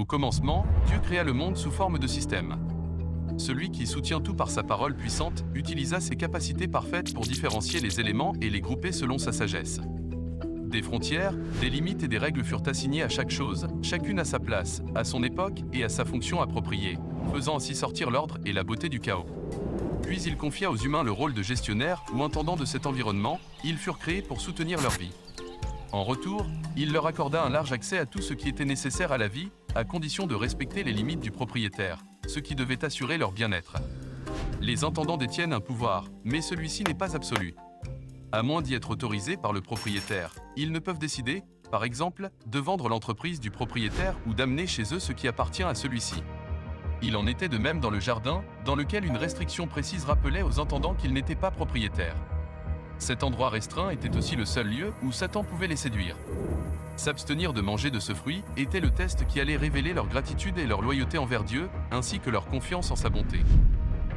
Au commencement, Dieu créa le monde sous forme de système. Celui qui soutient tout par sa parole puissante utilisa ses capacités parfaites pour différencier les éléments et les grouper selon sa sagesse. Des frontières, des limites et des règles furent assignées à chaque chose, chacune à sa place, à son époque et à sa fonction appropriée, faisant ainsi sortir l'ordre et la beauté du chaos. Puis il confia aux humains le rôle de gestionnaire ou intendant de cet environnement, ils furent créés pour soutenir leur vie. En retour, il leur accorda un large accès à tout ce qui était nécessaire à la vie, à condition de respecter les limites du propriétaire, ce qui devait assurer leur bien-être. Les intendants détiennent un pouvoir, mais celui-ci n'est pas absolu. À moins d'y être autorisés par le propriétaire, ils ne peuvent décider, par exemple, de vendre l'entreprise du propriétaire ou d'amener chez eux ce qui appartient à celui-ci. Il en était de même dans le jardin, dans lequel une restriction précise rappelait aux intendants qu'ils n'étaient pas propriétaires. Cet endroit restreint était aussi le seul lieu où Satan pouvait les séduire. S'abstenir de manger de ce fruit était le test qui allait révéler leur gratitude et leur loyauté envers Dieu, ainsi que leur confiance en sa bonté.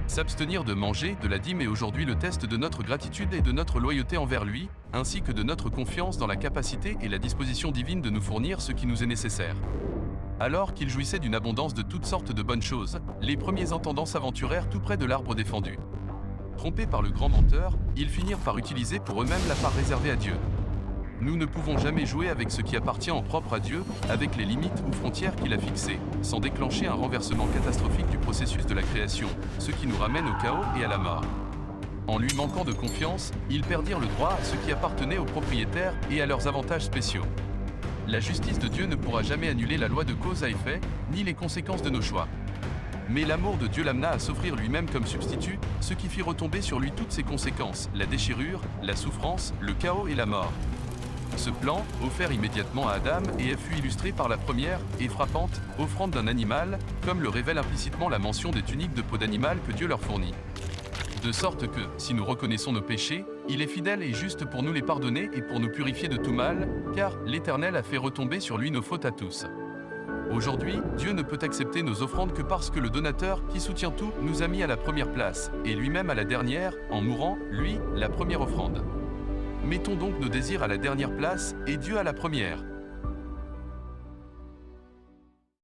S'abstenir de manger de la dîme est aujourd'hui le test de notre gratitude et de notre loyauté envers lui, ainsi que de notre confiance dans la capacité et la disposition divine de nous fournir ce qui nous est nécessaire. Alors qu'ils jouissaient d'une abondance de toutes sortes de bonnes choses, les premiers intendants s'aventurèrent tout près de l'arbre défendu. Trompés par le grand menteur, ils finirent par utiliser pour eux-mêmes la part réservée à Dieu. Nous ne pouvons jamais jouer avec ce qui appartient en propre à Dieu, avec les limites ou frontières qu'il a fixées, sans déclencher un renversement catastrophique du processus de la création, ce qui nous ramène au chaos et à la mort. En lui manquant de confiance, ils perdirent le droit à ce qui appartenait aux propriétaires et à leurs avantages spéciaux. La justice de Dieu ne pourra jamais annuler la loi de cause à effet, ni les conséquences de nos choix. Mais l'amour de Dieu l'amena à s'offrir lui-même comme substitut, ce qui fit retomber sur lui toutes ses conséquences, la déchirure, la souffrance, le chaos et la mort. Ce plan, offert immédiatement à Adam et Ève, fut illustré par la première, et frappante, offrande d'un animal, comme le révèle implicitement la mention des tuniques de peau d'animal que Dieu leur fournit. De sorte que, si nous reconnaissons nos péchés, il est fidèle et juste pour nous les pardonner et pour nous purifier de tout mal, car l'Éternel a fait retomber sur lui nos fautes à tous. Aujourd'hui, Dieu ne peut accepter nos offrandes que parce que le donateur, qui soutient tout, nous a mis à la première place, et lui-même à la dernière, en mourant, lui, la première offrande. Mettons donc nos désirs à la dernière place, et Dieu à la première.